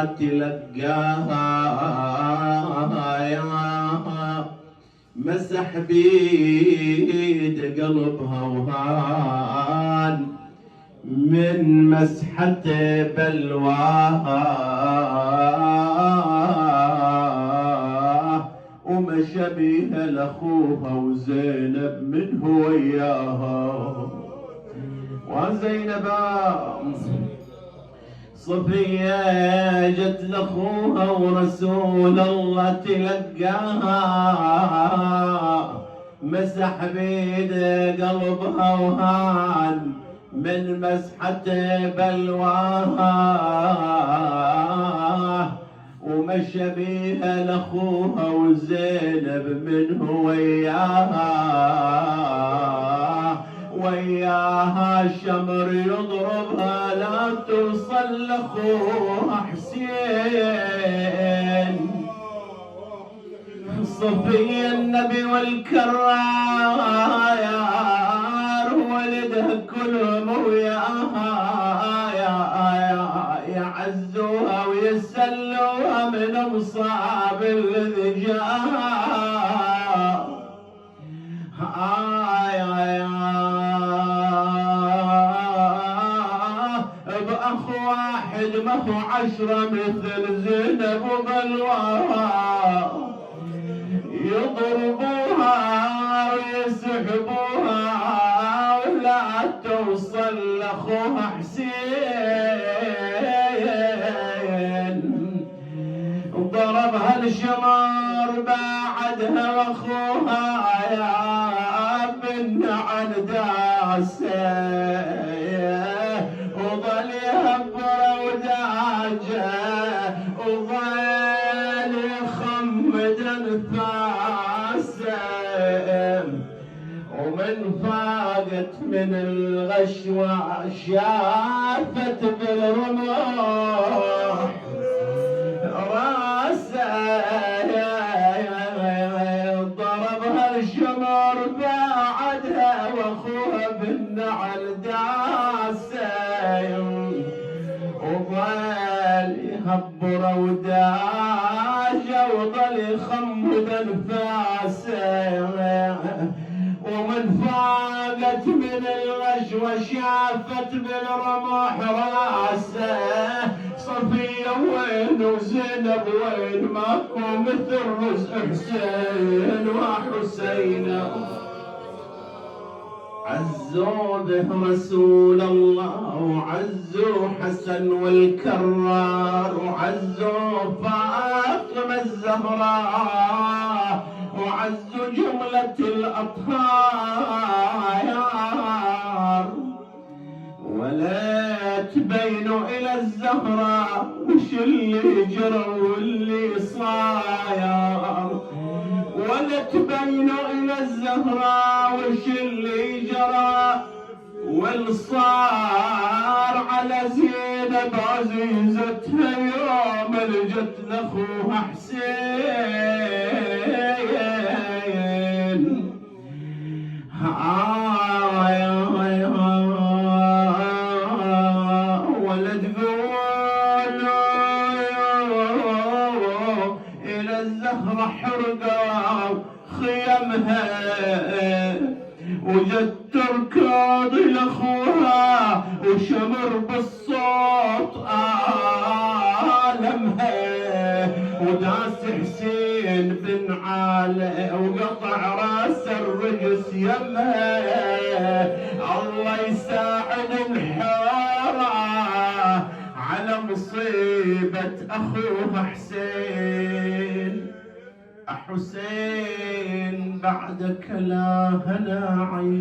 تلقاها مسح بيد قلبها وهان من مسحة بلواها ومشى بيها لاخوها وزينب منه وياها. وزينب صفية جت لاخوها ورسول الله تلقاها مسح بيد قلبها وهان من مسحة بلواها ومشى بيها لاخوها وزينب منه وياها شمر يضربها لا توصل لاخوها حسين. صفي النبي والكرار ولدها كلهم وياها يعزوها ويسلوها من مصاب الذي جاها. بأخ واحد ما هو 10 مثل زينب وبلواها يضربوها ويسحبوها ولا توصل لاخوها حسين. ضربها الشمار بعدها واخوها يا بن عنداسه وظل يهبر وداجه وظل يخمد انفاسه ومن فاقت من الغشوة شافت بالرمح راسه ضربها الشمر بعدها واخوها بالنعل داسه وظل يهبر وداجه وظل يخمد انفاسه ومن فاقت من الغشوة شافت بالرمح راسه. صفية وين وزينب وين ماكو مثل رزق حسين وحسين. عزوا به رسول الله وعزوا حسن والكرار وعزوا فاطمة الزهراء وعزوا جملة الأطهار ولا تبينوا إلى الزهراء وش اللي جرى واللي صاير ولا تبينوا إلى الزهراء وش اللي جرى والصار على زينب عزيزتها يوم لجت لاخوها حسين. ولا تقولوا إلى الزهرة حرقة خيمها وجت تركض لاخوها وشمر بالصوت آلمها وداس حسين بن عالي وقطع راس الرجس يمها. الله يساعد الحارة على مصيبة اخوها حسين. حسين بعدك لا هنا عيش